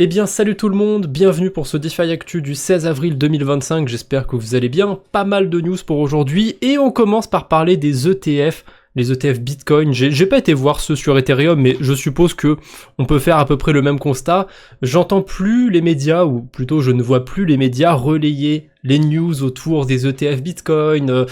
Eh bien salut tout le monde, bienvenue pour ce DeFi Actu du 16 avril 2025, j'espère que vous allez bien, pas mal de news pour aujourd'hui, et on commence par parler des ETF, les ETF Bitcoin. J'ai pas été voir ceux sur Ethereum, mais je suppose que on peut faire à peu près le même constat. J'entends plus les médias, ou plutôt je ne vois plus les médias relayer les news autour des ETF Bitcoin.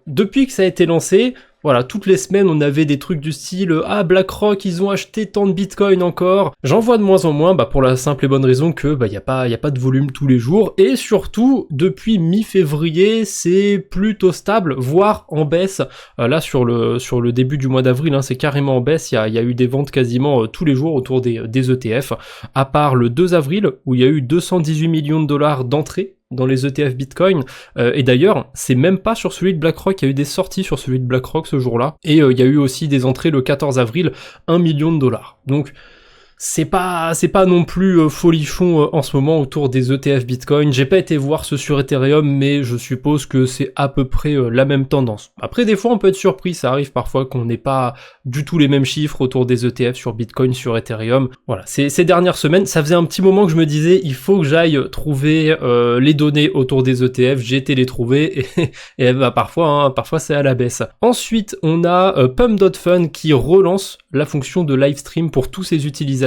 Depuis que ça a été lancé, voilà, toutes les semaines, on avait des trucs du style « Ah, BlackRock, ils ont acheté tant de Bitcoin encore !» J'en vois de moins en moins, pour la simple et bonne raison que y a pas de volume tous les jours. Et surtout, depuis mi-février, c'est plutôt stable, voire en baisse. Là, sur le début du mois d'avril, c'est carrément en baisse. Il y a eu des ventes quasiment tous les jours autour des ETF. À part le 2 avril, où il y a eu 218 millions de dollars d'entrées dans les ETF Bitcoin, et d'ailleurs, c'est même pas sur celui de BlackRock, il y a eu des sorties sur celui de BlackRock ce jour-là, et il y a eu aussi des entrées le 14 avril, 1 million de dollars. Donc, c'est pas non plus folichon en ce moment autour des ETF Bitcoin. J'ai pas été voir ceux sur Ethereum, mais je suppose que c'est à peu près la même tendance. Après, des fois, on peut être surpris, ça arrive parfois qu'on n'ait pas du tout les mêmes chiffres autour des ETF sur Bitcoin, sur Ethereum. Voilà, ces dernières semaines, ça faisait un petit moment que je me disais, il faut que j'aille trouver les données autour des ETF. J'ai été les trouver, et parfois c'est à la baisse. Ensuite, on a Pump.Fun qui relance la fonction de live stream pour tous ses utilisateurs.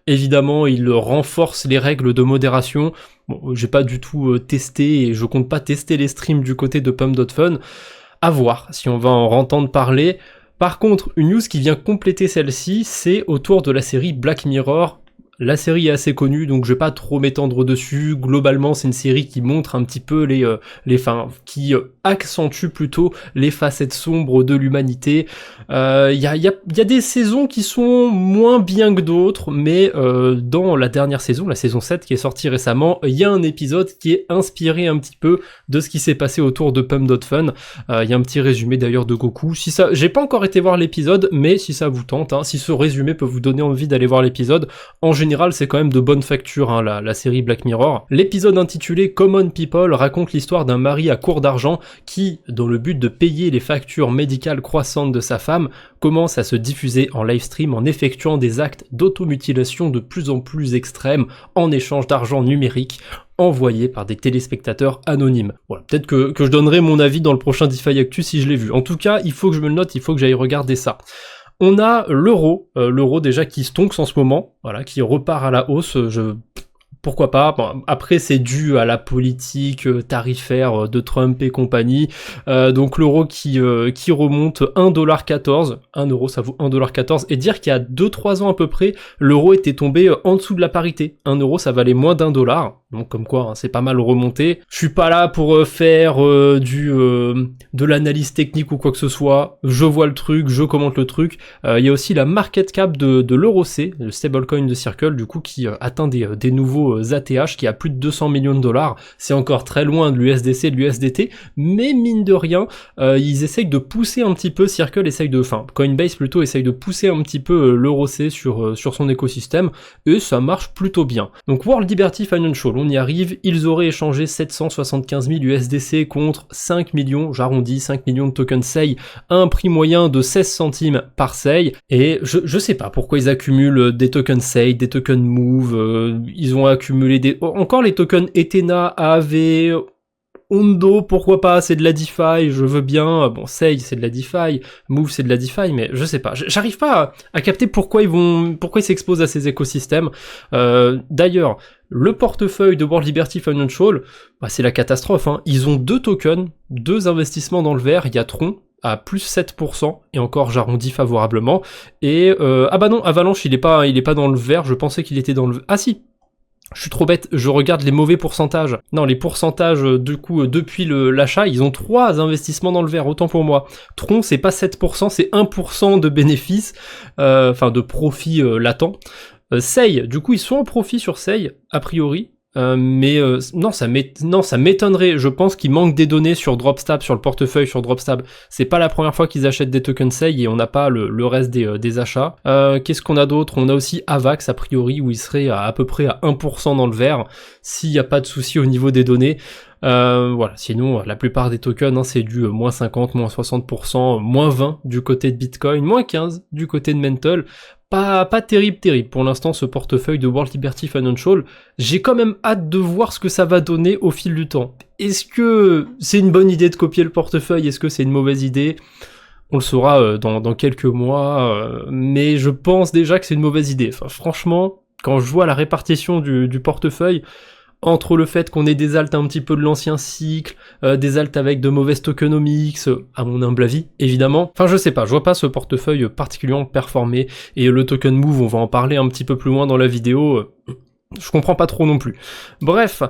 Évidemment, il renforce les règles de modération. Bon, j'ai pas du tout testé et je compte pas tester les streams du côté de Pump.Fun. À voir si on va en entendre parler. Par contre, une news qui vient compléter celle-ci, c'est autour de la série Black Mirror. La série est assez connue, donc je vais pas trop m'étendre dessus. Globalement, c'est une série qui montre un petit peu qui accentue plutôt les facettes sombres de l'humanité. Y a des saisons qui sont moins bien que d'autres, mais dans la dernière saison, la saison 7 qui est sortie récemment, il y a un épisode qui est inspiré un petit peu de ce qui s'est passé autour de Pump.Fun. Il y a un petit résumé d'ailleurs de Goku. J'ai pas encore été voir l'épisode, mais si ça vous tente, si ce résumé peut vous donner envie d'aller voir l'épisode, en général, c'est quand même de bonne facture, la série Black Mirror. L'épisode intitulé Common People raconte l'histoire d'un mari à court d'argent qui, dans le but de payer les factures médicales croissantes de sa femme, commence à se diffuser en live stream en effectuant des actes d'automutilation de plus en plus extrêmes en échange d'argent numérique envoyé par des téléspectateurs anonymes. Voilà, peut-être que je donnerai mon avis dans le prochain DeFi Actu si je l'ai vu. En tout cas, il faut que je me le note, il faut que j'aille regarder ça. On a l'euro déjà qui stonks en ce moment, voilà, qui repart à la hausse, pourquoi pas. Bon, après c'est dû à la politique tarifaire de Trump et compagnie, donc l'euro qui remonte 1,14$, 1 euro ça vaut 1,14$, et dire qu'il y a 2-3 ans à peu près, l'euro était tombé en dessous de la parité, 1 euro ça valait moins d'1$, donc comme quoi c'est pas mal remonté. Je suis pas là pour faire de l'analyse technique ou quoi que ce soit, je vois le truc, je commente le truc. Il y a aussi la market cap de l'euro-C, le stablecoin de Circle, du coup qui atteint des nouveaux ATH, qui a plus de 200 millions de dollars. C'est encore très loin de l'USDC et de l'USDT, mais mine de rien, ils essayent de pousser un petit peu, Coinbase plutôt essaye de pousser un petit peu l'euro-C sur son écosystème, et ça marche plutôt bien. Donc World Liberty Financial, on y arrive, ils auraient échangé 775 000 USDC contre 5 millions, j'arrondis, 5 millions de tokens SEI, à un prix moyen de 16 centimes par SEI, et je sais pas pourquoi ils accumulent des tokens SEI, des tokens Move, ils ont accumulé encore les tokens Ethena, AAV, Ondo, pourquoi pas, c'est de la DeFi, je veux bien, bon, SEI c'est de la DeFi, Move c'est de la DeFi, mais je sais pas, j'arrive pas à capter pourquoi ils s'exposent à ces écosystèmes. D'ailleurs, le portefeuille de World Liberty Financial, c'est la catastrophe, ils ont 2 tokens, 2 investissements dans le vert, il y a Tron, à plus 7%, et encore j'arrondis favorablement, et non, Avalanche il est pas dans le vert, je pensais qu'il était dans le... Ah si, je suis trop bête, je regarde les mauvais pourcentages. Non, les pourcentages, du coup, depuis l'achat, ils ont 3 investissements dans le vert, autant pour moi. Tron, c'est pas 7%, c'est 1% de bénéfices, de profit latent. SEI, du coup, ils sont en profit sur SEI, a priori. Non, ça m'étonnerait. Je pense qu'il manque des données sur Dropstab, sur le portefeuille sur Dropstab. C'est pas la première fois qu'ils achètent des tokens SEI et on n'a pas le reste des achats. Qu'est-ce qu'on a d'autre? On a aussi Avax, a priori, où il serait à peu près à 1% dans le vert, s'il n'y a pas de souci au niveau des données. Voilà, sinon la plupart des tokens c'est du moins 50, moins 60%, moins 20 du côté de Bitcoin, moins 15 du côté de Mental. pas terrible pour l'instant ce portefeuille de World Liberty Financial. J'ai quand même hâte de voir ce que ça va donner au fil du temps. Est-ce que c'est une bonne idée de copier le portefeuille? Est-ce que c'est une mauvaise idée? On le saura dans quelques mois, mais je pense déjà que c'est une mauvaise idée. Enfin, franchement, quand je vois la répartition du portefeuille, entre le fait qu'on ait des alts un petit peu de l'ancien cycle, des alts avec de mauvaises tokenomics, à mon humble avis, évidemment. Enfin, je sais pas, je vois pas ce portefeuille particulièrement performer, et le token move, on va en parler un petit peu plus loin dans la vidéo, je comprends pas trop non plus. Bref,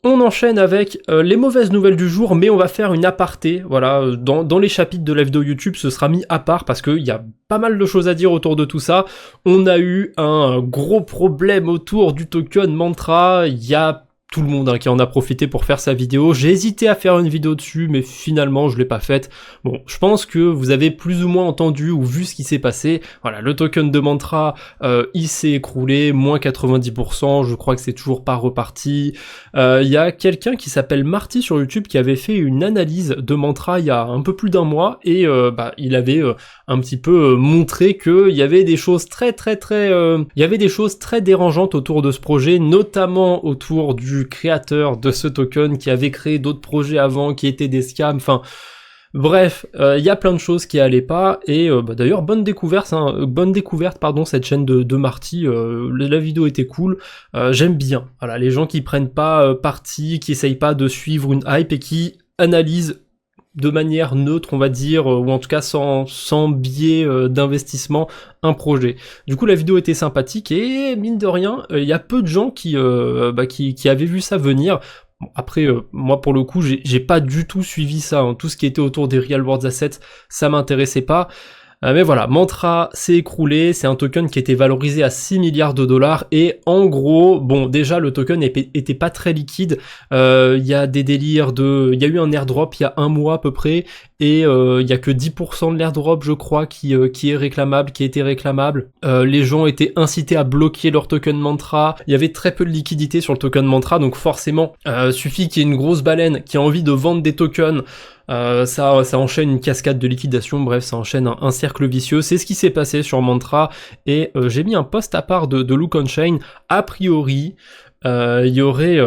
on enchaîne avec les mauvaises nouvelles du jour, mais on va faire une aparté, voilà, dans les chapitres de la vidéo YouTube, ce sera mis à part, parce qu'il y a pas mal de choses à dire autour de tout ça. On a eu un gros problème autour du token Mantra, il y a tout le monde qui en a profité pour faire sa vidéo. J'ai hésité à faire une vidéo dessus, mais finalement je l'ai pas faite. Bon, je pense que vous avez plus ou moins entendu ou vu ce qui s'est passé. Voilà, le token de Mantra, il s'est écroulé, moins 90%, je crois que c'est toujours pas reparti. Il y a quelqu'un qui s'appelle Marty sur YouTube qui avait fait une analyse de Mantra il y a un peu plus d'un mois, et il avait un petit peu montré qu'il y avait des choses très dérangeantes autour de ce projet, notamment autour du créateur de ce token qui avait créé d'autres projets avant qui étaient des scams, enfin bref, il y a plein de choses qui allaient pas, et d'ailleurs bonne découverte cette chaîne de Marty, la vidéo était cool, j'aime bien, voilà, les gens qui prennent pas parti, qui essayent pas de suivre une hype et qui analysent de manière neutre, on va dire, ou en tout cas sans biais d'investissement, un projet. Du coup, la vidéo était sympathique, et mine de rien, il y a peu de gens qui avaient vu ça venir. Bon, après, moi pour le coup, j'ai pas du tout suivi ça, hein. Tout ce qui était autour des Real World Assets, ça m'intéressait pas. Mais voilà, Mantra s'est écroulé, c'est un token qui était valorisé à 6 milliards de dollars, et en gros, bon, déjà le token était pas très liquide, il y a des délires il y a eu un airdrop il y a un mois à peu près, et il y a que 10% de l'airdrop, je crois, qui est réclamable, qui était réclamable. Les gens étaient incités à bloquer leur token Mantra, il y avait très peu de liquidité sur le token Mantra, donc forcément, suffit qu'il y ait une grosse baleine qui a envie de vendre des tokens, ça enchaîne une cascade de liquidation, bref, ça enchaîne un cercle vicieux. C'est ce qui s'est passé sur Mantra, et j'ai mis un post à part de Look on Chain. A priori, il y aurait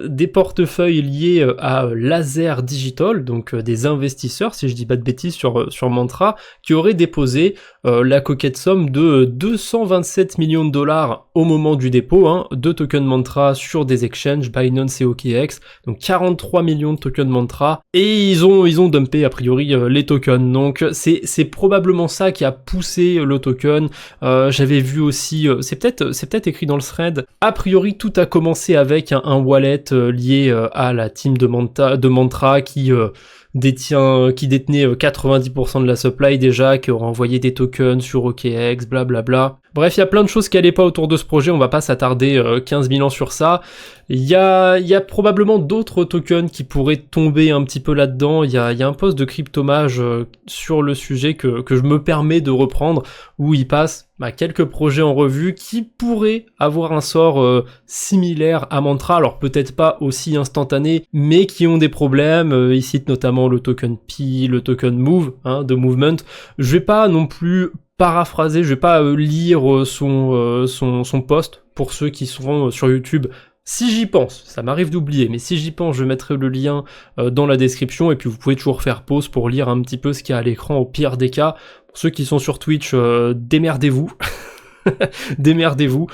des portefeuilles liés à Laser Digital, donc des investisseurs, si je dis pas de bêtises, sur Mantra, qui auraient déposé la coquette somme de 227 millions de dollars au moment du dépôt, hein, de tokens Mantra sur des exchanges, Binance et OKX, donc 43 millions de tokens Mantra, et ils ont dumpé a priori les tokens, donc c'est probablement ça qui a poussé le token. J'avais vu aussi, c'est peut-être écrit dans le thread, a priori tout a commencé avec un wallet lié à la team de Mantra qui détenait 90% de la supply déjà, qui aurait envoyé des tokens sur OKX, blablabla. Bref, il y a plein de choses qui allaient pas autour de ce projet, on va pas s'attarder 15 000 ans sur ça. Il y a probablement d'autres tokens qui pourraient tomber un petit peu là-dedans. Il y a un post de Cryptomage sur le sujet que je me permets de reprendre, où il passe quelques projets en revue qui pourraient avoir un sort similaire à Mantra, alors peut-être pas aussi instantané, mais qui ont des problèmes. Il cite notamment le token Pi, le token Move, de Movement. Je vais pas non plus paraphraser, je vais pas lire son post pour ceux qui seront sur YouTube. Si j'y pense, ça m'arrive d'oublier, mais si j'y pense, je mettrai le lien dans la description, et puis vous pouvez toujours faire pause pour lire un petit peu ce qu'il y a à l'écran au pire des cas. Pour ceux qui sont sur Twitch, démerdez-vous. Démerdez-vous.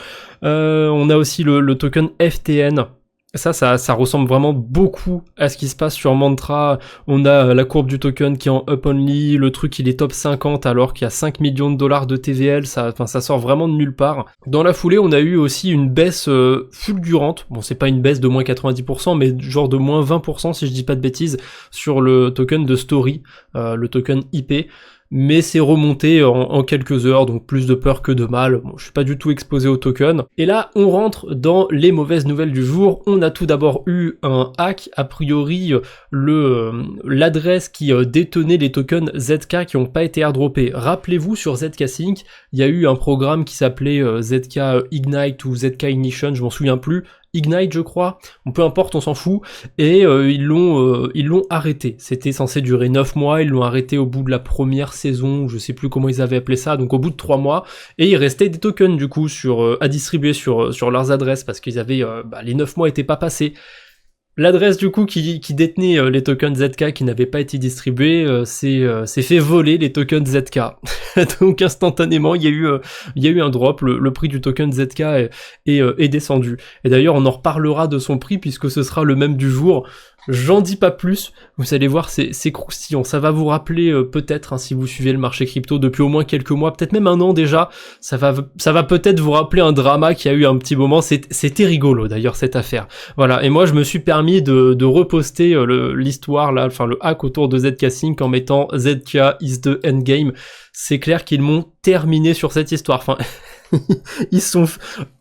On a aussi le token FTN. Ça ressemble vraiment beaucoup à ce qui se passe sur Mantra. On a la courbe du token qui est en up only, le truc il est top 50 alors qu'il y a 5 millions de dollars de TVL, ça sort vraiment de nulle part. Dans la foulée, on a eu aussi une baisse fulgurante, bon c'est pas une baisse de moins 90%, mais genre de moins 20% si je dis pas de bêtises, sur le token de Story, le token IP. Mais c'est remonté en quelques heures, donc plus de peur que de mal. Bon, je suis pas du tout exposé au token. Et là, on rentre dans les mauvaises nouvelles du jour. On a tout d'abord eu un hack, a priori l'adresse qui détenait les tokens ZK qui n'ont pas été airdroppés. Rappelez-vous, sur ZK Sync, il y a eu un programme qui s'appelait ZK Ignite ou ZK Ignition, je m'en souviens plus. Ignite, je crois, bon, peu importe, on s'en fout, et ils l'ont arrêté. C'était censé durer 9 mois, ils l'ont arrêté au bout de la première saison, je sais plus comment ils avaient appelé ça, donc au bout de 3 mois, et il restait des tokens du coup à distribuer sur leurs adresses, parce qu'ils avaient, les 9 mois étaient pas passés. L'adresse du coup qui détenait les tokens ZK qui n'avaient pas été distribués s'est fait voler les tokens ZK. Donc instantanément il y a eu un drop, le prix du token ZK est descendu. Et d'ailleurs on en reparlera de son prix puisque ce sera le même du jour. J'en dis pas plus, vous allez voir, c'est croustillant. Ça va vous rappeler peut-être, si vous suivez le marché crypto depuis au moins quelques mois, peut-être même un an déjà, ça va peut-être vous rappeler un drama qui a eu un petit moment. C'était rigolo d'ailleurs cette affaire. Voilà, et moi je me suis permis de reposter l'histoire là, enfin le hack autour de ZK Sync en mettant ZK is the endgame. C'est clair qu'ils m'ont terminé sur cette histoire. Enfin,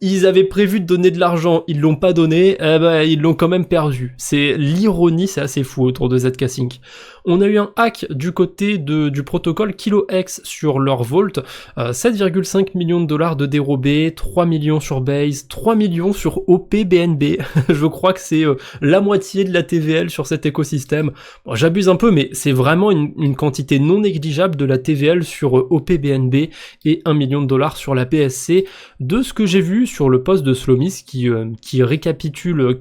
ils avaient prévu de donner de l'argent, ils l'ont pas donné, ils l'ont quand même perdu. C'est l'ironie, c'est assez fou autour de ZK Sync. On a eu un hack du côté du protocole KiloX sur leur Vault, 7,5 millions de dollars de dérobés, 3 millions sur Base, 3 millions sur OPBNB. Je crois que c'est la moitié de la TVL sur cet écosystème. Bon, j'abuse un peu, mais c'est vraiment une quantité non négligeable de la TVL sur OPBNB et 1 million de dollars sur la BSC. De ce que j'ai vu sur le post de Slomis qui récapitule,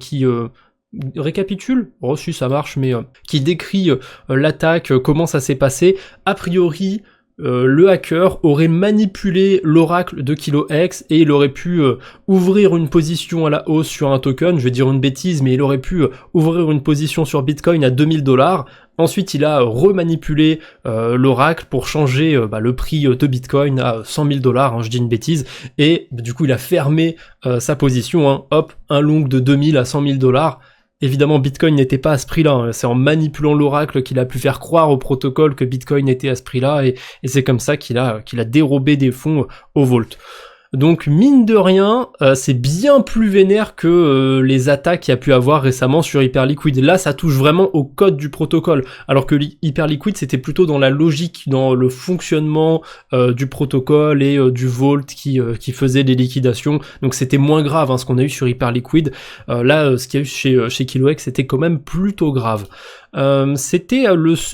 oh si ça marche, mais qui décrit l'attaque, comment ça s'est passé, a priori le hacker aurait manipulé l'oracle de KiloX et il aurait pu ouvrir une position à la hausse sur un token, je vais dire une bêtise, mais il aurait pu ouvrir une position sur Bitcoin à 2000 $. Ensuite, il a remanipulé l'oracle pour changer le prix de Bitcoin à 100 000 $, je dis une bêtise, et du coup il a fermé sa position, hop, un long de 2000 à 100 000 $. Évidemment, Bitcoin n'était pas à ce prix-là, c'est en manipulant l'oracle qu'il a pu faire croire au protocole que Bitcoin était à ce prix-là, et c'est comme ça qu'il a dérobé des fonds au Vault. Donc mine de rien, c'est bien plus vénère que les attaques qu'il y a pu avoir récemment sur Hyperliquid. Là, ça touche vraiment au code du protocole, alors que Hyperliquid, c'était plutôt dans la logique, dans le fonctionnement du protocole et du Vault qui faisait des liquidations. Donc c'était moins grave ce qu'on a eu sur Hyperliquid. Là, ce qu'il y a eu chez KiloX, c'était quand même plutôt grave. C'était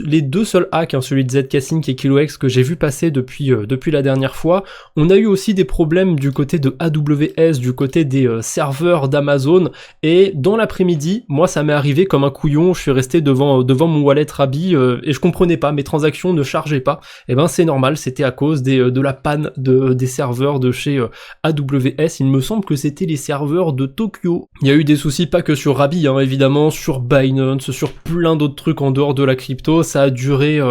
les deux seuls hacks, celui de ZK Sync et KiloX que j'ai vu passer depuis la dernière fois. On a eu aussi des problèmes du côté de AWS, du côté des serveurs d'Amazon, et dans l'après-midi, moi ça m'est arrivé comme un couillon, je suis resté devant mon wallet Rabbi et je comprenais pas, mes transactions ne chargeaient pas. Et ben c'est normal, c'était à cause de la panne des serveurs de chez AWS. Il me semble que c'était les serveurs de Tokyo. Il y a eu des soucis pas que sur Rabbi, évidemment, sur Binance, sur plein d'autres trucs en dehors de la crypto. Ça a duré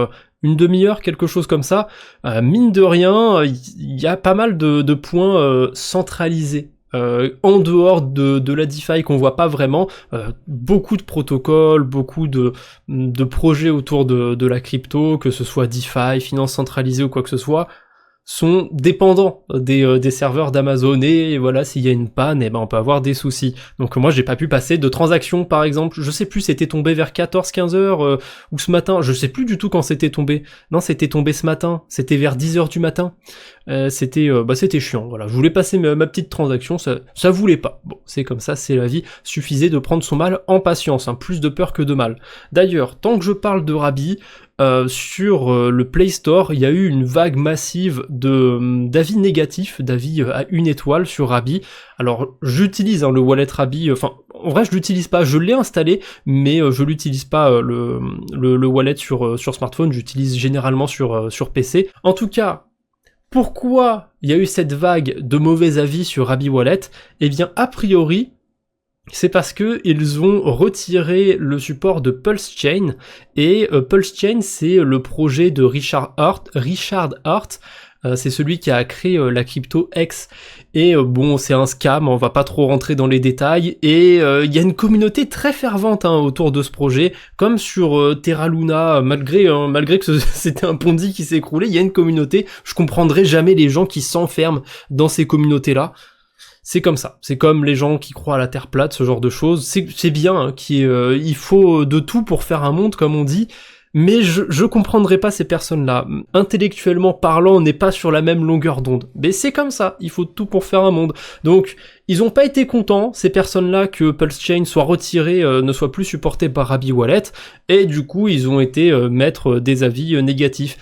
une demi-heure, quelque chose comme ça. Mine de rien, il y a pas mal de points centralisés. En dehors de la DeFi qu'on voit pas vraiment, beaucoup de protocoles, beaucoup de projets autour de la crypto, que ce soit DeFi, finance centralisée ou quoi que ce soit, sont dépendants des serveurs d'Amazon, et voilà, s'il y a une panne, on peut avoir des soucis. Donc moi j'ai pas pu passer de transactions, par exemple, je sais plus, c'était tombé vers 14-15 heures ou ce matin, je sais plus du tout quand c'était tombé. Non, c'était tombé ce matin, c'était vers 10 heures du matin. C'était chiant, voilà. Je voulais passer ma petite transaction, ça voulait pas. Bon, c'est comme ça, c'est la vie. Suffisait de prendre son mal en patience, plus de peur que de mal. D'ailleurs, tant que je parle de Rabbi, sur le Play Store, il y a eu une vague massive d'avis négatifs, d'avis à 1 étoile sur Rabbi. Alors, j'utilise le wallet Rabbi, en vrai je l'utilise pas, je l'ai installé, mais je l'utilise pas le wallet sur smartphone, j'utilise généralement sur PC. En tout cas, pourquoi il y a eu cette vague de mauvais avis sur Rabbi Wallet? Eh bien, a priori, c'est parce que ils ont retiré le support de Pulse Chain, et Pulse Chain, c'est le projet de Richard Hart, c'est celui qui a créé la crypto X, et c'est un scam, on va pas trop rentrer dans les détails, et il y a une communauté très fervente autour de ce projet, comme sur Terra Luna, malgré que c'était un Ponzi qui s'est écroulé, il y a une communauté, je comprendrai jamais les gens qui s'enferment dans ces communautés-là. C'est comme ça, c'est comme les gens qui croient à la Terre plate, ce genre de choses, c'est bien, il faut de tout pour faire un monde, comme on dit, mais je comprendrais pas ces personnes-là. Intellectuellement parlant, on n'est pas sur la même longueur d'onde. Mais c'est comme ça, il faut tout pour faire un monde. Donc, ils ont pas été contents, ces personnes-là, que Pulse Chain soit retiré, ne soit plus supporté par Rabby Wallet, et du coup, ils ont été mettre des avis négatifs.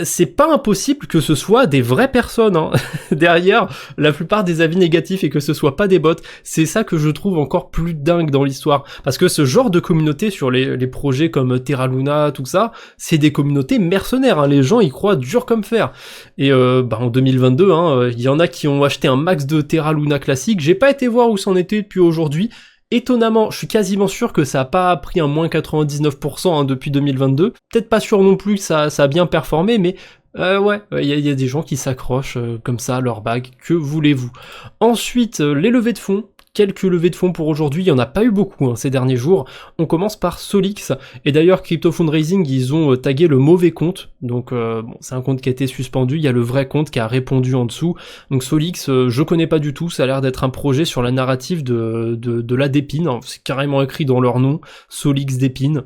C'est pas impossible que ce soit des vraies personnes hein, derrière la plupart des avis négatifs et que ce soit pas des bots. C'est ça que je trouve encore plus dingue dans l'histoire. Parce que ce genre de communauté sur les projets comme Terra Luna, tout ça, c'est des communautés mercenaires. Hein. Les gens y croient dur comme fer. Et en 2022, il y en a qui ont acheté un max de Terra Luna classique. J'ai pas été voir où c'en était depuis aujourd'hui. Étonnamment, je suis quasiment sûr que ça a pas pris un moins 99% depuis 2022. Peut-être pas sûr non plus que ça a bien performé, mais il y a des gens qui s'accrochent comme ça à leur bague. Que voulez-vous? Ensuite, les levées de fonds. Quelques levées de fonds pour aujourd'hui, il n'y en a pas eu beaucoup ces derniers jours. On commence par Solix, et d'ailleurs Crypto Fundraising, ils ont tagué le mauvais compte, donc c'est un compte qui a été suspendu, il y a le vrai compte qui a répondu en dessous. Donc Solix, je connais pas du tout, ça a l'air d'être un projet sur la narrative de la Dépine, c'est carrément écrit dans leur nom, Solix Dépine.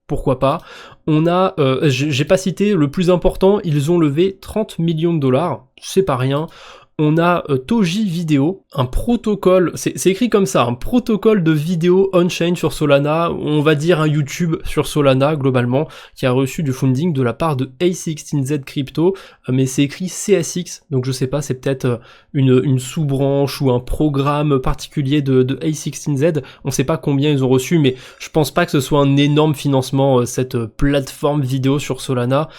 Pourquoi pas. On a, j'ai pas cité le plus important, ils ont levé 30 millions de dollars, c'est pas rien. On a Toji Vidéo, un protocole, c'est écrit comme ça, un protocole de vidéo on-chain sur Solana, on va dire un YouTube sur Solana globalement, qui a reçu du funding de la part de A16Z Crypto, mais c'est écrit CSX, donc je sais pas, c'est peut-être une sous-branche ou un programme particulier de A16Z, on sait pas combien ils ont reçu, mais je pense pas que ce soit un énorme financement, cette plateforme vidéo sur Solana.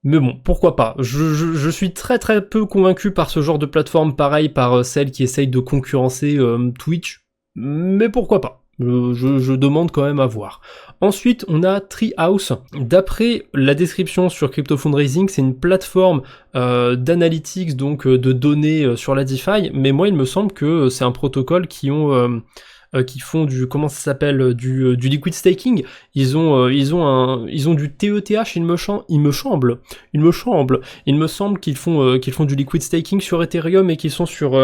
Mais bon, pourquoi pas. Je suis très très peu convaincu par ce genre de plateforme, pareil par celle qui essaye de concurrencer Twitch, mais pourquoi pas. Je demande quand même à voir. Ensuite, on a Treehouse. D'après la description sur Crypto Fundraising, c'est une plateforme d'analytics, donc de données sur la DeFi, mais moi il me semble que c'est un protocole qui font du, comment ça s'appelle, du liquid staking. Ils ont du TETH, il me semble qu'ils font du liquid staking sur Ethereum et qu'ils sont sur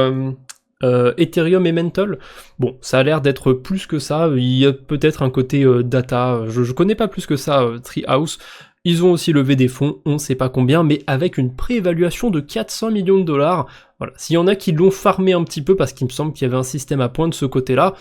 Ethereum et Mental. Bon, ça a l'air d'être plus que ça. Il y a peut-être un côté data. Je connais pas plus que ça Treehouse. Ils ont aussi levé des fonds, on sait pas combien, mais avec une préévaluation de 400 millions de dollars. Voilà. S'il y en a qui l'ont farmé un petit peu, parce qu'il me semble qu'il y avait un système à point de ce côté-là,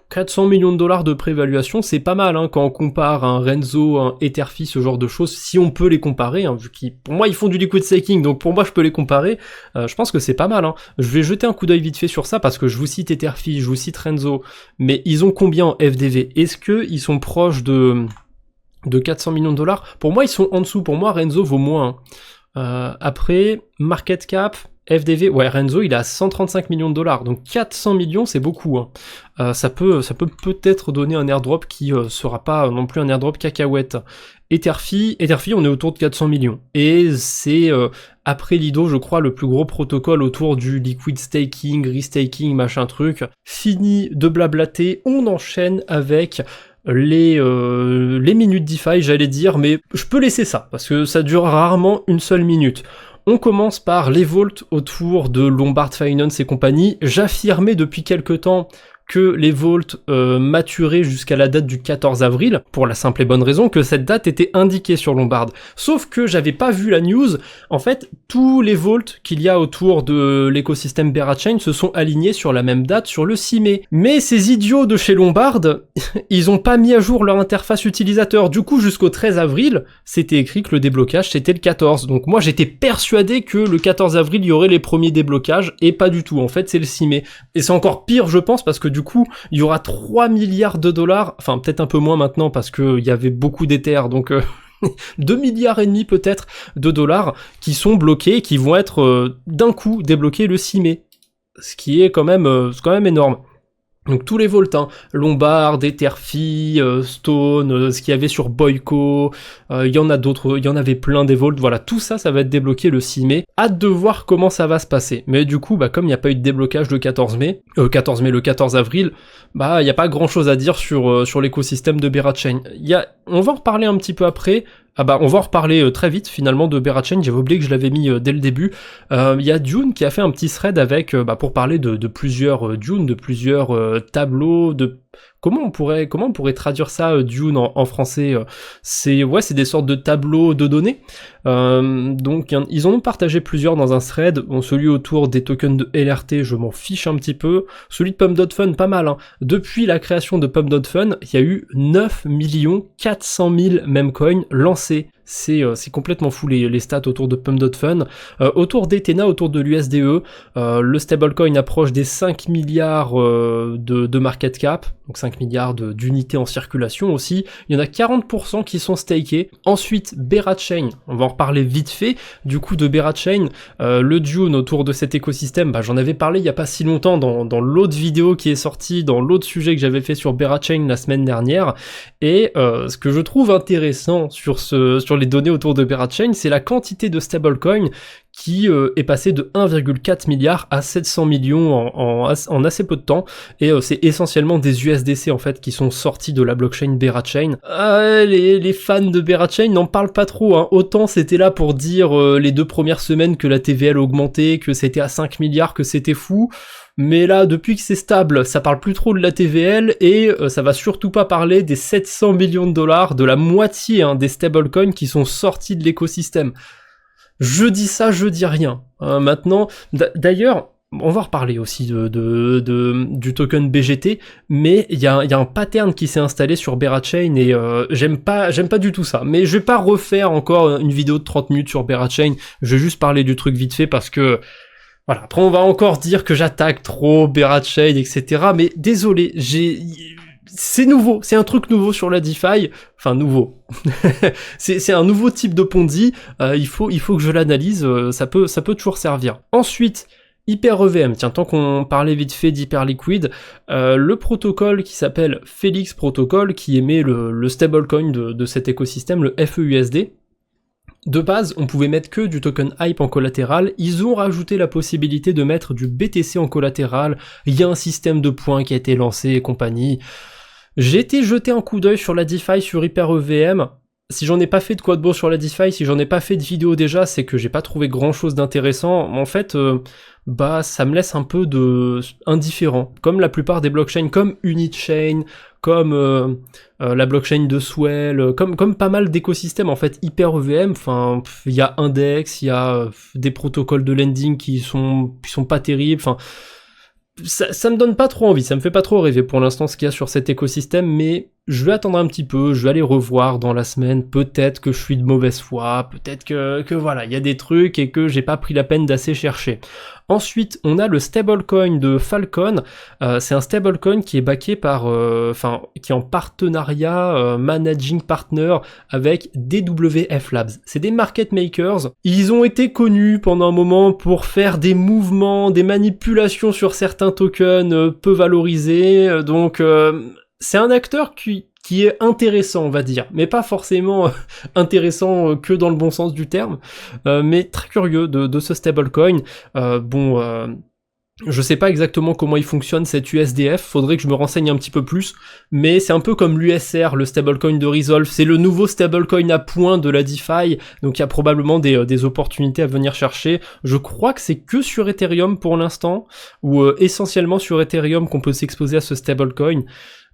400 millions de dollars de préévaluation, c'est pas mal, quand on compare un Renzo, un Etherfi, ce genre de choses, si on peut les comparer, vu qu'ils, pour moi, ils font du liquid staking, donc pour moi, je peux les comparer, je pense que c'est pas mal, Je vais jeter un coup d'œil vite fait sur ça, parce que je vous cite Etherfi, je vous cite Renzo, mais ils ont combien en FDV? Est-ce que ils sont proches de 400 millions de dollars? Pour moi, ils sont en dessous, pour moi, Renzo vaut moins. Après, market cap, FDV, ouais, Renzo, il a 135 millions de dollars, donc 400 millions, c'est beaucoup. Ça peut peut-être donner un airdrop qui sera pas non plus un airdrop cacahuète. Etherfi, on est autour de 400 millions. Et c'est, après Lido, je crois, le plus gros protocole autour du liquid staking, restaking, machin truc. Fini de blablater, on enchaîne avec les minutes DeFi, j'allais dire, mais je peux laisser ça, parce que ça dure rarement une seule minute. On commence par les vaults autour de Lombard Finance et compagnie. J'affirmais depuis quelque temps que les vaults maturaient jusqu'à la date du 14 avril, pour la simple et bonne raison que cette date était indiquée sur Lombard. Sauf que j'avais pas vu la news. En fait, tous les vaults qu'il y a autour de l'écosystème Berachain se sont alignés sur la même date, sur le 6 mai. Mais ces idiots de chez Lombard, ils ont pas mis à jour leur interface utilisateur. Du coup, jusqu'au 13 avril, c'était écrit que le déblocage c'était le 14. Donc moi, j'étais persuadé que le 14 avril, il y aurait les premiers déblocages, et pas du tout. En fait, c'est le 6 mai. Et c'est encore pire, je pense, parce que du coup, il y aura 3 milliards de dollars, enfin peut-être un peu moins maintenant parce que il y avait beaucoup d'Ether, donc 2 milliards et demi peut-être de dollars qui sont bloqués, qui vont être d'un coup débloqués le 6 mai. Ce qui est quand même énorme. Donc tous les vaults, Lombard, Etherfi, Stone, ce qu'il y avait sur Boyco, il y en a d'autres, il y en avait plein des vaults, voilà, tout ça, ça va être débloqué le 6 mai. Hâte de voir comment ça va se passer. Mais du coup, comme il n'y a pas eu de déblocage le 14 avril, il n'y a pas grand chose à dire sur l'écosystème de Berachain. On va en reparler un petit peu après. On va en reparler très vite finalement de Berachain, j'avais oublié que je l'avais mis dès le début. Il y a Dune qui a fait un petit thread avec, pour parler de plusieurs Dune, de plusieurs tableaux, de comment on pourrait traduire ça, Dune en français? C'est des sortes de tableaux de données. Donc ils en ont partagé plusieurs dans un thread. Bon, celui autour des tokens de LRT, je m'en fiche un petit peu. Celui de Pump.Fun, pas mal, hein. Depuis la création de Pump.Fun, il y a eu 9 400 000 memcoins lancés. C'est complètement fou les stats autour de Pump.Fun. Autour d'Ethena, autour de l'USDE, le stablecoin approche des 5 milliards de market cap, donc 5 milliards d'unités en circulation aussi. Il y en a 40% qui sont stakés. Ensuite, Berachain, on va en reparler vite fait. Du coup, de Berachain, le Dune autour de cet écosystème, j'en avais parlé il y a pas si longtemps dans l'autre vidéo qui est sortie, dans l'autre sujet que j'avais fait sur Berachain la semaine dernière. Et ce que je trouve intéressant sur les données autour de Berachain, c'est la quantité de stablecoin qui est passée de 1,4 milliard à 700 millions en assez peu de temps, et c'est essentiellement des USDC en fait qui sont sortis de la blockchain Berachain. Les fans de Berachain n'en parlent pas trop, hein. Autant c'était là pour dire les 2 premières semaines que la TVL augmentait, que c'était à 5 milliards, que c'était fou. Mais là, depuis que c'est stable, ça parle plus trop de la TVL, et ça va surtout pas parler des 700 millions de dollars, de la moitié des stablecoins qui sont sortis de l'écosystème. Je dis ça, je dis rien. Maintenant, d'ailleurs, on va reparler aussi du token BGT, mais il y a un pattern qui s'est installé sur Berachain, et j'aime pas du tout ça. Mais je vais pas refaire encore une vidéo de 30 minutes sur Berachain, je vais juste parler du truc vite fait parce que voilà, après on va encore dire que j'attaque trop Berachain, etc. Mais désolé, c'est nouveau, c'est un truc nouveau sur la DeFi, enfin nouveau. c'est un nouveau type de Ponzi, il faut que je l'analyse, ça peut toujours servir. Ensuite, HyperEVM, tiens, tant qu'on parlait vite fait d'Hyperliquid, le protocole qui s'appelle Felix Protocol, qui émet le stablecoin de cet écosystème, le FEUSD. De base, on pouvait mettre que du token hype en collatéral, ils ont rajouté la possibilité de mettre du BTC en collatéral, il y a un système de points qui a été lancé et compagnie. J'ai été jeter un coup d'œil sur la DeFi sur HyperEVM. Si j'en ai pas fait de quoi de beau sur la DeFi, si j'en ai pas fait de vidéo déjà, c'est que j'ai pas trouvé grand chose d'intéressant. En fait, ça me laisse un peu indifférent, comme la plupart des blockchains, comme Unichain, comme la blockchain de Swell, comme pas mal d'écosystèmes en fait. HyperEVM, enfin il y a Index, il y a des protocoles de lending qui sont pas terribles, enfin ça me donne pas trop envie, ça me fait pas trop rêver pour l'instant ce qu'il y a sur cet écosystème, mais je vais attendre un petit peu, je vais aller revoir dans la semaine, peut-être que je suis de mauvaise foi, peut-être que voilà, il y a des trucs et que j'ai pas pris la peine d'assez chercher. Ensuite, on a le stablecoin de Falcon, c'est un stablecoin qui est backé par, qui est en partenariat, managing partner avec DWF Labs. C'est des market makers, ils ont été connus pendant un moment pour faire des mouvements, des manipulations sur certains tokens peu valorisés, donc c'est un acteur qui est intéressant, on va dire, mais pas forcément intéressant que dans le bon sens du terme, mais très curieux de ce stablecoin. Je sais pas exactement comment il fonctionne cet USDF, faudrait que je me renseigne un petit peu plus, mais c'est un peu comme l'USR, le stablecoin de Resolve, c'est le nouveau stablecoin à point de la DeFi, donc il y a probablement des opportunités à venir chercher. Je crois que c'est que sur Ethereum pour l'instant, ou essentiellement sur Ethereum qu'on peut s'exposer à ce stablecoin.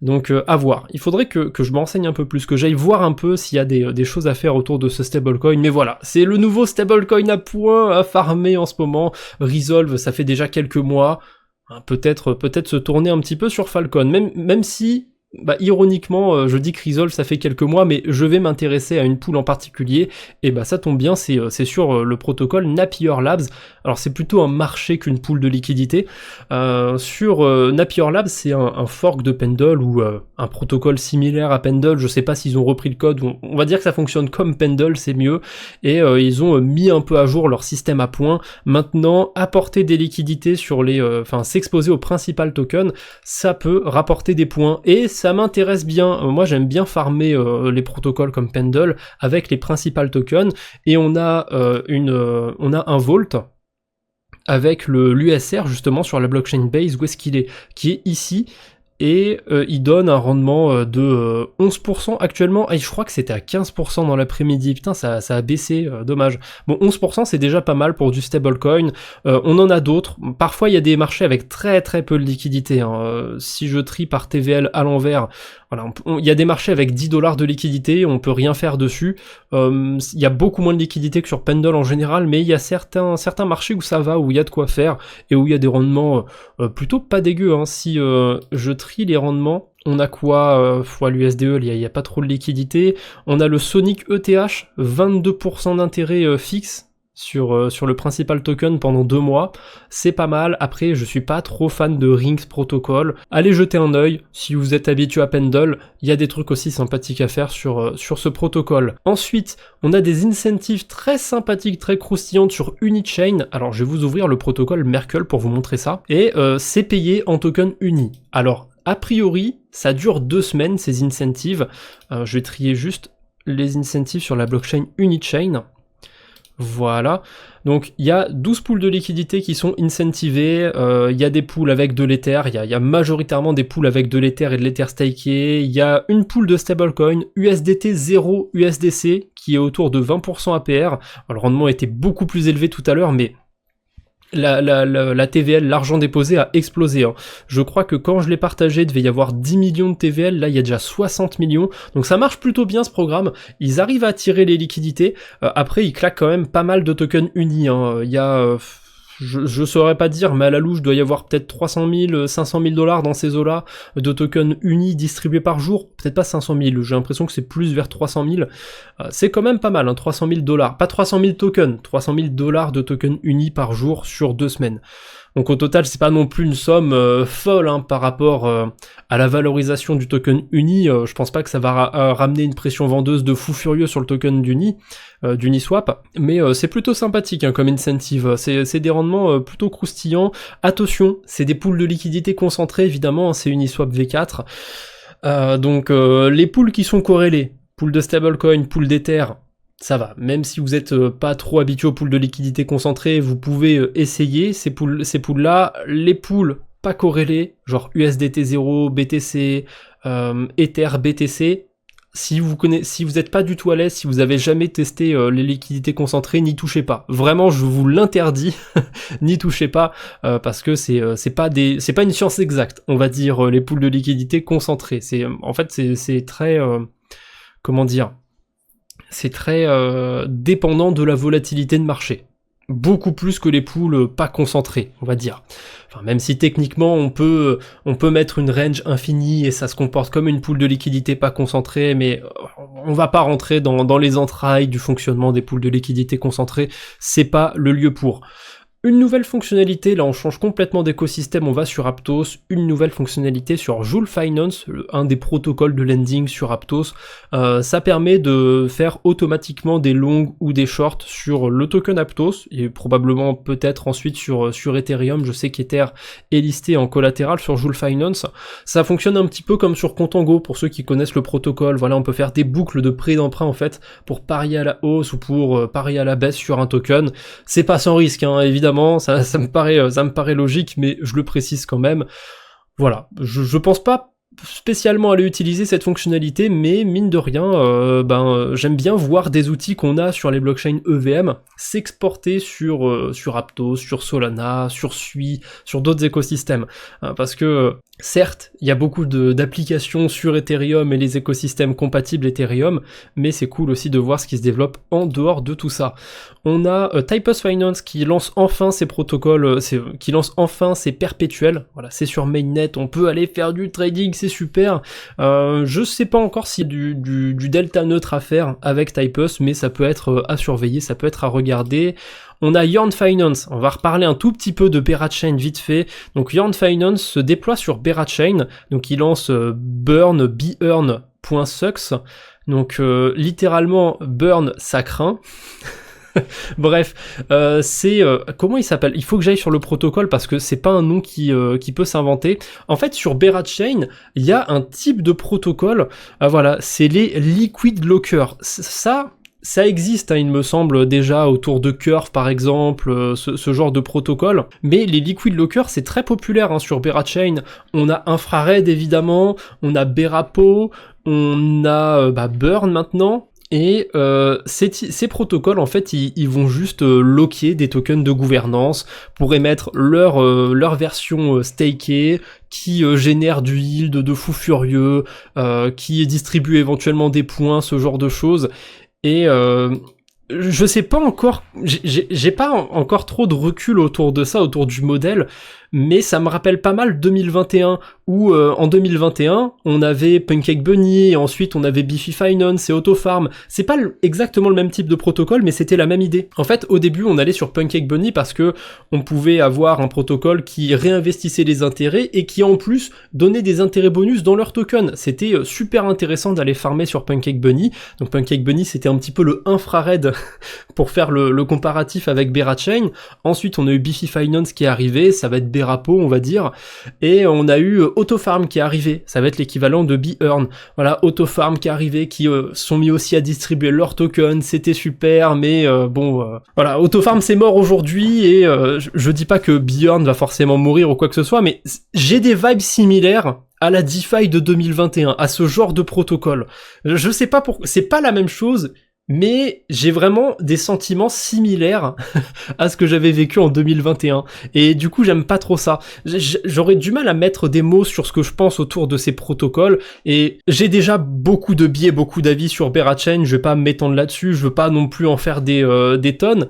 Donc à voir. Il faudrait que je m'enseigne un peu plus, que j'aille voir un peu s'il y a des choses à faire autour de ce stablecoin. Mais voilà, c'est le nouveau stablecoin à point à farmer en ce moment. Resolve, ça fait déjà quelques mois. Peut-être se tourner un petit peu sur Falcon. Même si, ironiquement, je dis que Resolve ça fait quelques mois, mais je vais m'intéresser à une pool en particulier. Et ça tombe bien, c'est sur le protocole Napier Labs. Alors c'est plutôt un marché qu'une pool de liquidité. Sur Napier Labs, c'est un fork de Pendle ou un protocole similaire à Pendle. Je sais pas s'ils ont repris le code. On va dire que ça fonctionne comme Pendle, c'est mieux. Et ils ont mis un peu à jour leur système à point. Maintenant, apporter des liquidités sur s'exposer au principal token, ça peut rapporter des points. Et ça m'intéresse bien. Moi, j'aime bien farmer les protocoles comme Pendle avec les principal tokens. Et on a un vault avec l'USR justement sur la blockchain base, où est-ce qu'il est, qui est ici, et il donne un rendement de 11% actuellement, et je crois que c'était à 15% dans l'après-midi, putain ça a baissé, dommage. Bon, 11% c'est déjà pas mal pour du stablecoin, on en a d'autres, parfois il y a des marchés avec très très peu de liquidité, hein. Si je trie par TVL à l'envers, voilà, il y a des marchés avec 10 $ de liquidité, on peut rien faire dessus, il y a beaucoup moins de liquidité que sur Pendle en général, mais il y a certains marchés où ça va, où il y a de quoi faire, et où il y a des rendements plutôt pas dégueux, hein. Si je trie les rendements, on a quoi fois l'USDE, il y a pas trop de liquidité, on a le Sonic ETH, 22% d'intérêt fixe, sur le principal token pendant 2 mois, c'est pas mal. Après, je suis pas trop fan de Rings Protocol. Allez jeter un œil, si vous êtes habitué à Pendle, il y a des trucs aussi sympathiques à faire sur ce protocole. Ensuite, on a des incentives très sympathiques, très croustillantes sur Unichain. Alors, je vais vous ouvrir le protocole Merkle pour vous montrer ça. Et c'est payé en token uni. Alors, a priori, ça dure 2 semaines, ces incentives. Je vais trier juste les incentives sur la blockchain Unichain. Voilà, donc il y a 12 pools de liquidité qui sont incentivés, il y a des pools avec de l'Ether, il y a majoritairement des pools avec de l'Ether et de l'Ether staké, il y a une pool de stablecoin, USDT 0 USDC, qui est autour de 20% APR, alors, le rendement était beaucoup plus élevé tout à l'heure, mais la TVL, l'argent déposé, a explosé, hein. Je crois que quand je l'ai partagé, il devait y avoir 10 millions de TVL, là il y a déjà 60 millions, donc ça marche plutôt bien ce programme, ils arrivent à attirer les liquidités, après ils claquent quand même pas mal de tokens unis, hein. Il y a... je saurais pas dire, mais à la louche, doit y avoir peut-être 300 000, 500 000 $ dans ces eaux-là, de tokens unis distribués par jour, peut-être pas 500 000, j'ai l'impression que c'est plus vers 300 000, c'est quand même pas mal, hein, 300 000 $, pas 300 000 tokens, 300 000 $ de tokens unis par jour sur 2 semaines. Donc au total, c'est pas non plus une somme folle, hein, par rapport à la valorisation du token uni. Je pense pas que ça va ramener une pression vendeuse de fou furieux sur le token d'Uniswap, mais c'est plutôt sympathique, hein, comme incentive. C'est des rendements plutôt croustillants. Attention, c'est des pools de liquidité concentrés, évidemment, hein, c'est Uniswap V4. Donc les pools qui sont corrélés, pool de stablecoin, pool d'Ether, ça va, même si vous êtes pas trop habitué aux pools de liquidité concentrés, vous pouvez êtes ces pools-là. Les pools pas corrélés, genre USDT 0, BTC, Ether, BTC, si vous êtes pas du tout à l'aise, si vous avez jamais testé les liquidités concentrées, n'y touchez pas. Vraiment, je vous l'interdis, n'y touchez pas, parce que c'est pas une science exacte, on va dire, les pools de liquidité concentrés. En fait, c'est très, comment dire, c'est très dépendant de la volatilité de marché. Beaucoup plus que les pools pas concentrés, on va dire. Enfin, même si techniquement on peut mettre une range infinie et ça se comporte comme une pool de liquidité pas concentrée, mais on va pas rentrer dans les entrailles du fonctionnement des pools de liquidité concentrées, c'est pas le lieu pour. Une nouvelle fonctionnalité, là on change complètement d'écosystème, on va sur Aptos, une nouvelle fonctionnalité sur Joule Finance, un des protocoles de lending sur Aptos, ça permet de faire automatiquement des longs ou des shorts sur le token Aptos, et probablement peut-être ensuite sur Ethereum. Je sais qu'Ether est listé en collatéral sur Joule Finance, ça fonctionne un petit peu comme sur Contango, pour ceux qui connaissent le protocole. Voilà, on peut faire des boucles de prêt d'emprunt en fait, pour parier à la hausse ou pour parier à la baisse sur un token. C'est pas sans risque, hein, évidemment. Ça me paraît logique, mais je le précise quand même. Voilà, je pense pas spécialement aller utiliser cette fonctionnalité, mais mine de rien, j'aime bien voir des outils qu'on a sur les blockchains EVM s'exporter sur Aptos, sur Solana, sur Sui, sur d'autres écosystèmes, parce que certes, il y a beaucoup d'applications sur Ethereum et les écosystèmes compatibles Ethereum, mais c'est cool aussi de voir ce qui se développe en dehors de tout ça. On a Typos Finance qui lance enfin ses protocoles, qui lance enfin ses perpétuels. Voilà, c'est sur mainnet, on peut aller faire du trading, c'est super. Je sais pas encore s'il y a du delta neutre à faire avec Typos, mais ça peut être à surveiller, ça peut être à regarder. On a Yearn Finance, on va reparler un tout petit peu de Berachain vite fait. Donc Yearn Finance se déploie sur Berachain, donc il lance beearn.sucks, donc littéralement burn ça craint. Bref, comment il s'appelle? Il faut que j'aille sur le protocole parce que c'est pas un nom qui peut s'inventer. En fait, sur Berachain, il y a un type de protocole, voilà, c'est les liquid lockers. Ça, ça existe, hein, il me semble, déjà autour de Curve par exemple, ce genre de protocole, mais les liquid lockers c'est très populaire, hein, sur Berachain. On a Infrared évidemment, on a Berapo, on a Burn maintenant, et ces protocoles en fait ils vont juste locker des tokens de gouvernance pour émettre leur version stakée qui génère du yield de fou furieux, qui distribue éventuellement des points, ce genre de choses. Et je sais pas encore, j'ai pas encore trop de recul autour de ça, autour du modèle, mais ça me rappelle pas mal 2021, où en 2021, on avait Pancake Bunny, et ensuite on avait Biffy Finance et Autofarm. C'est pas exactement le même type de protocole, mais c'était la même idée. En fait, au début, on allait sur Pancake Bunny parce que on pouvait avoir un protocole qui réinvestissait les intérêts et qui en plus donnait des intérêts bonus dans leurs tokens. C'était super intéressant d'aller farmer sur Pancake Bunny. Donc Pancake Bunny, c'était un petit peu le infrared pour faire le comparatif avec Berachain. Ensuite, on a eu Biffy Finance qui est arrivé, ça va être Berapo, on va dire, et on a eu Autofarm qui est arrivé, ça va être l'équivalent de B-Earn. Voilà, Autofarm qui est arrivé, qui sont mis aussi à distribuer leurs tokens, c'était super, mais voilà, Autofarm c'est mort aujourd'hui, et je dis pas que B-Earn va forcément mourir ou quoi que ce soit, mais j'ai des vibes similaires à la DeFi de 2021, à ce genre de protocole. Je sais pas pourquoi, c'est pas la même chose, mais j'ai vraiment des sentiments similaires à ce que j'avais vécu en 2021. Et du coup, j'aime pas trop ça. J'aurais du mal à mettre des mots sur ce que je pense autour de ces protocoles. Et j'ai déjà beaucoup de biais, beaucoup d'avis sur Berachain. Je vais pas m'étendre là-dessus. Je veux pas non plus en faire des tonnes.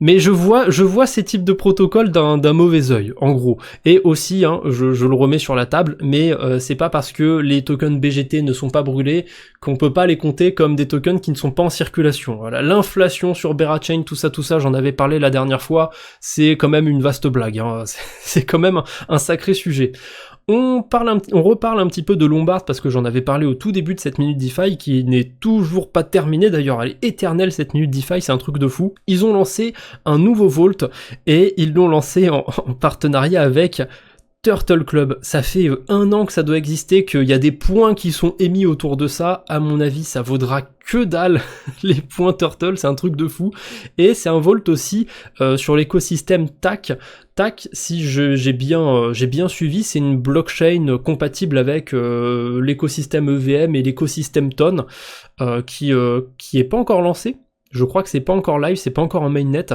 Mais je vois ces types de protocoles d'un mauvais œil, en gros. Et aussi, hein, je le remets sur la table, mais c'est pas parce que les tokens BGT ne sont pas brûlés qu'on peut pas les compter comme des tokens qui ne sont pas en circulation. Voilà, l'inflation sur Berachain, tout ça, j'en avais parlé la dernière fois, c'est quand même une vaste blague, hein. C'est quand même un sacré sujet. On reparle un petit peu de Lombard parce que j'en avais parlé au tout début de cette minute DeFi qui n'est toujours pas terminée, d'ailleurs elle est éternelle cette minute DeFi, c'est un truc de fou. Ils ont lancé un nouveau Vault et ils l'ont lancé en partenariat avec Turtle Club. Ça fait 1 an que ça doit exister, qu'il y a des points qui sont émis autour de ça. À mon avis, ça vaudra que dalle les points Turtle, c'est un truc de fou. Et c'est un Vault aussi sur l'écosystème TAC. TAC, si j'ai bien suivi, c'est une blockchain compatible avec l'écosystème EVM et l'écosystème Ton, qui est pas encore lancé. Je crois que c'est pas encore live, c'est pas encore en mainnet.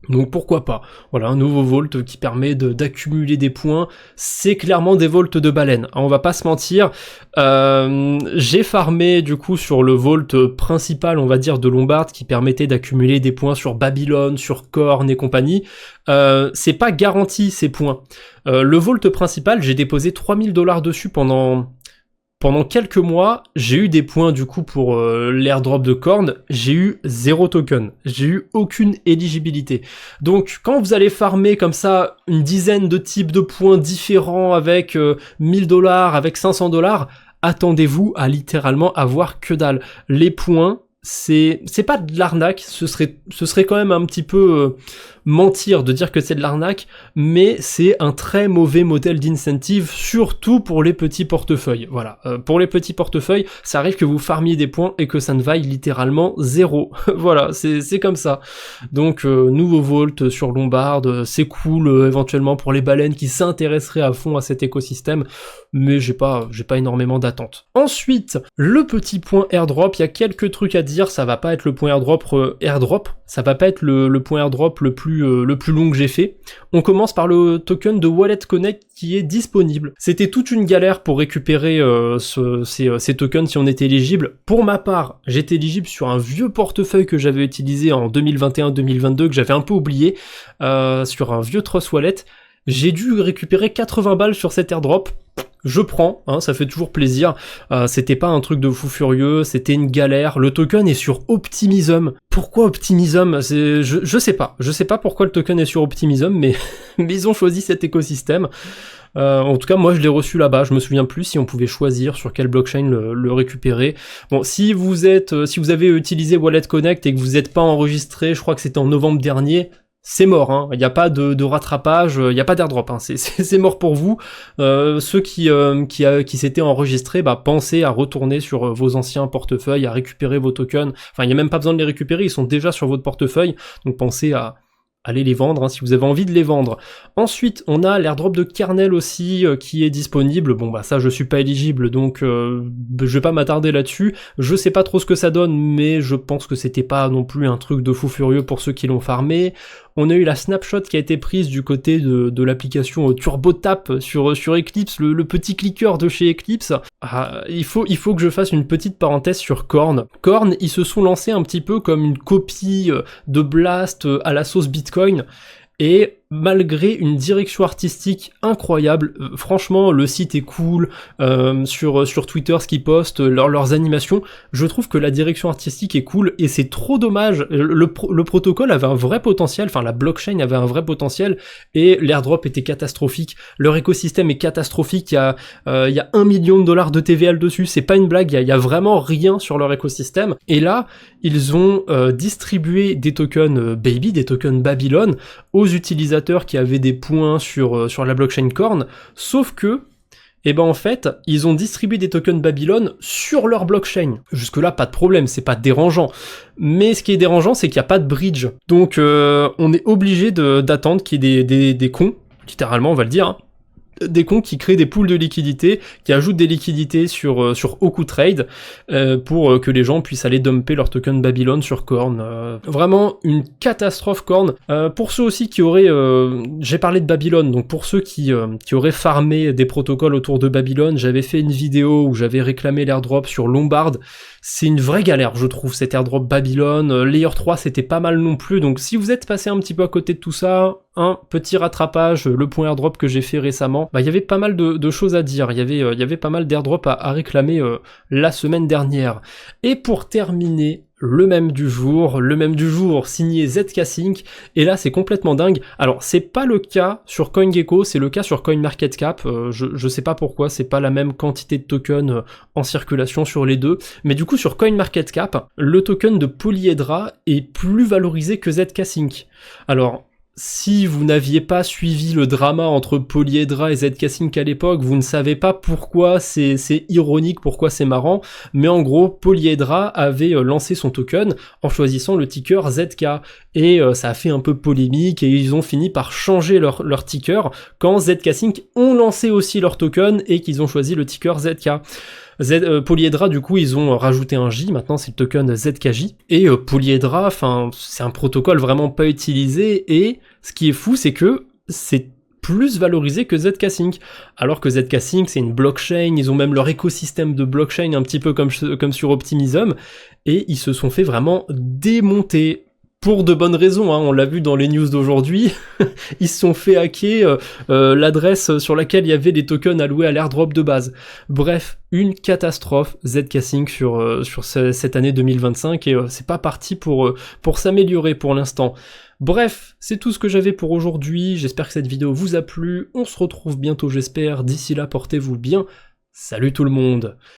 Donc pourquoi pas. Voilà, un nouveau Vault qui permet d'accumuler des points. C'est clairement des Vaults de baleine, hein, on va pas se mentir. J'ai farmé du coup sur le Vault principal, on va dire, de Lombard, qui permettait d'accumuler des points sur Babylon, sur Korn et compagnie. C'est pas garanti ces points. Le Vault principal, j'ai déposé 3000 $ dessus pendant quelques mois. J'ai eu des points du coup pour l'airdrop de Korn, j'ai eu 0 token, j'ai eu aucune éligibilité. Donc quand vous allez farmer comme ça une dizaine de types de points différents avec 1000 $, avec 500 $, attendez-vous à littéralement avoir que dalle. Les points, c'est pas de l'arnaque, ce serait quand même un petit peu mentir de dire que c'est de l'arnaque, mais c'est un très mauvais modèle d'incentive, surtout pour les petits portefeuilles. Voilà, pour les petits portefeuilles, ça arrive que vous farmiez des points et que ça ne vaille littéralement 0. Voilà, c'est comme ça. Donc nouveau Vault sur Lombard, c'est cool éventuellement pour les baleines qui s'intéresseraient à fond à cet écosystème, mais j'ai pas énormément d'attentes. Ensuite, le petit point airdrop, il y a quelques trucs à dire, ça va pas être le point airdrop, ça va pas être le point airdrop le plus long que j'ai fait. On commence par le token de Wallet Connect qui est disponible. C'était toute une galère pour récupérer ces tokens si on était éligible. Pour ma part, j'étais éligible sur un vieux portefeuille que j'avais utilisé en 2021-2022 que j'avais un peu oublié, sur un vieux Trust Wallet. J'ai dû récupérer 80 balles sur cet airdrop. Je prends, hein, ça fait toujours plaisir. C'était pas un truc de fou furieux, c'était une galère. Le token est sur Optimism. Pourquoi Optimism? Je sais pas pourquoi le token est sur Optimism, mais ils ont choisi cet écosystème. En tout cas, moi je l'ai reçu là-bas. Je me souviens plus si on pouvait choisir sur quelle blockchain le récupérer. Bon, si vous avez utilisé Wallet Connect et que vous n'êtes pas enregistré, je crois que c'était en novembre dernier, c'est mort, hein. Il n'y a pas de rattrapage, il n'y a pas d'airdrop, hein. C'est mort pour vous. Ceux qui s'étaient enregistrés, bah, pensez à retourner sur vos anciens portefeuilles, à récupérer vos tokens. Enfin, il n'y a même pas besoin de les récupérer, ils sont déjà sur votre portefeuille, donc pensez à aller les vendre, hein, si vous avez envie de les vendre. Ensuite, on a l'airdrop de kernel aussi qui est disponible. Bon bah ça je suis pas éligible, donc je vais pas m'attarder là-dessus. Je sais pas trop ce que ça donne, mais je pense que c'était pas non plus un truc de fou furieux pour ceux qui l'ont farmé. On a eu la snapshot qui a été prise du côté de l'application TurboTap sur Eclipse, le petit clicker de chez Eclipse. Ah, il faut que je fasse une petite parenthèse sur Korn. Korn, ils se sont lancés un petit peu comme une copie de Blast à la sauce Bitcoin, et malgré une direction artistique incroyable, franchement le site est cool, sur Twitter ce qu'ils postent, leurs animations, je trouve que la direction artistique est cool, et c'est trop dommage, le protocole avait un vrai potentiel, enfin la blockchain avait un vrai potentiel, et l'airdrop était catastrophique, leur écosystème est catastrophique, il y a 1 million de dollars de TVL dessus, c'est pas une blague, il y a vraiment rien sur leur écosystème, et là, ils ont distribué des tokens Baby, des tokens Babylon, aux utilisateurs qui avaient des points sur la blockchain Korn, sauf que, eh ben en fait, ils ont distribué des tokens Babylon sur leur blockchain. Jusque là, pas de problème, c'est pas dérangeant. Mais ce qui est dérangeant, c'est qu'il n'y a pas de bridge. Donc on est obligé d'attendre qu'il y ait des cons, littéralement on va le dire, hein, des cons qui créent des pools de liquidités, qui ajoutent des liquidités sur AkuTrade pour que les gens puissent aller dumper leur token Babylon sur Korn. Vraiment une catastrophe Korn. Pour ceux aussi qui auraient... j'ai parlé de Babylon, donc pour ceux qui auraient farmé des protocoles autour de Babylon, j'avais fait une vidéo où j'avais réclamé l'airdrop sur Lombard. C'est une vraie galère, je trouve, cet airdrop Babylon. Layer 3, c'était pas mal non plus, donc si vous êtes passé un petit peu à côté de tout ça, un petit rattrapage, le point airdrop que j'ai fait récemment, bah il y avait pas mal de choses à dire, il y avait pas mal d'airdrop à réclamer la semaine dernière. Et pour terminer, le même du jour signé ZK-Sync, et là c'est complètement dingue. Alors c'est pas le cas sur CoinGecko, c'est le cas sur CoinMarketCap, je sais pas pourquoi, c'est pas la même quantité de tokens en circulation sur les deux, mais du coup sur CoinMarketCap, le token de Polyhedra est plus valorisé que ZK-Sync. Alors, si vous n'aviez pas suivi le drama entre Polyhedra et ZK-Sync à l'époque, vous ne savez pas pourquoi c'est ironique, pourquoi c'est marrant, mais en gros, Polyhedra avait lancé son token en choisissant le ticker ZK, et ça a fait un peu polémique, et ils ont fini par changer leur ticker quand ZK-Sync ont lancé aussi leur token et qu'ils ont choisi le ticker ZK. Polyhedra, du coup, ils ont rajouté un J, maintenant c'est le token ZKJ, et Polyhedra, enfin, c'est un protocole vraiment pas utilisé, et ce qui est fou, c'est que c'est plus valorisé que ZK-Sync, alors que ZK-Sync c'est une blockchain, ils ont même leur écosystème de blockchain un petit peu comme sur Optimism, et ils se sont fait vraiment démonter. Pour de bonnes raisons, hein, on l'a vu dans les news d'aujourd'hui, ils se sont fait hacker l'adresse sur laquelle il y avait les tokens alloués à l'airdrop de base. Bref, une catastrophe ZK-Sync sur cette année 2025, et c'est pas parti pour s'améliorer pour l'instant. Bref, c'est tout ce que j'avais pour aujourd'hui, j'espère que cette vidéo vous a plu, on se retrouve bientôt j'espère, d'ici là portez-vous bien, salut tout le monde.